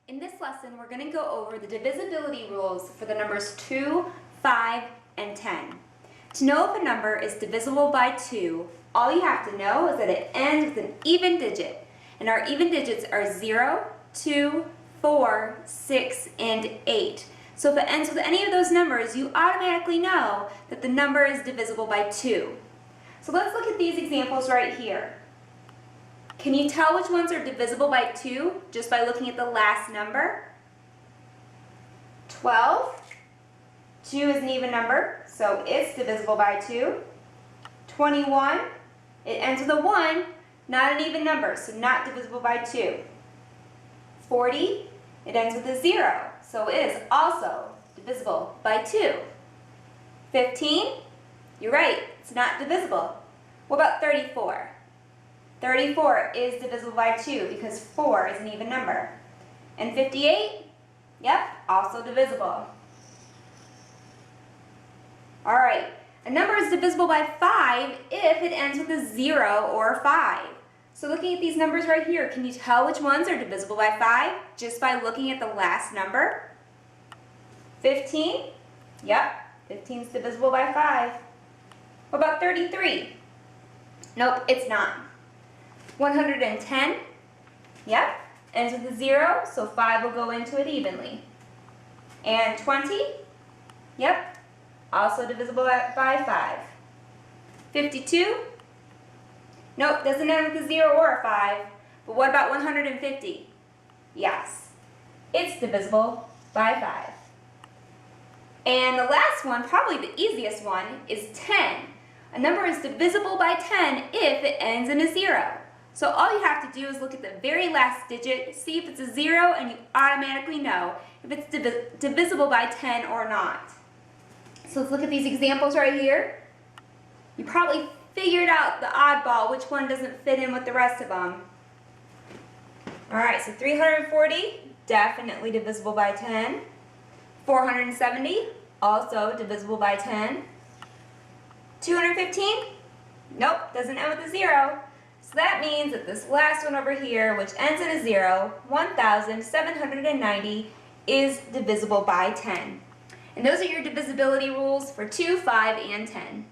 In this lesson, we're going to go over the divisibility rules for the numbers 2, 5, and 10. To know if a number is divisible by 2, all you have to know is that it ends with an even digit. And our even digits are 0, 2, 4, 6, and 8. So if it ends with any of those numbers, you automatically know that the number is divisible by 2. So let's look at these examples right here. Can you tell which ones are divisible by 2 just by looking at the last number? 12. 2 is an even number, so it's divisible by 2. 21. It ends with a 1, not an even number, so not divisible by 2. 40. It ends with a 0, so it is also divisible by 2. 15. You're right, it's not divisible. What about 34? 34 is divisible by 2 because 4 is an even number. And 58, yep, also divisible. Alright, a number is divisible by 5 if it ends with a 0 or a 5. So looking at these numbers right here, can you tell which ones are divisible by 5 just by looking at the last number? 15, yep, 15 is divisible by 5. What about 33? Nope, it's not. 110, yep, ends with a 0, so 5 will go into it evenly. And 20, yep, also divisible by 5. 52, nope, doesn't end with a 0 or a 5. But what about 150? Yes, it's divisible by 5. And the last one, probably the easiest one, is 10. A number is divisible by 10 if it ends in a 0. So all you have to do is look at the very last digit, see if it's a 0, and you automatically know if it's divisible by 10 or not. So let's look at these examples right here. You probably figured out the oddball, which one doesn't fit in with the rest of them. Alright, so 340, definitely divisible by 10. 470, also divisible by 10. 215, nope, doesn't end with a 0. So that means that this last one over here, which ends in a 0, 1,790, is divisible by 10. And those are your divisibility rules for 2, 5, and 10.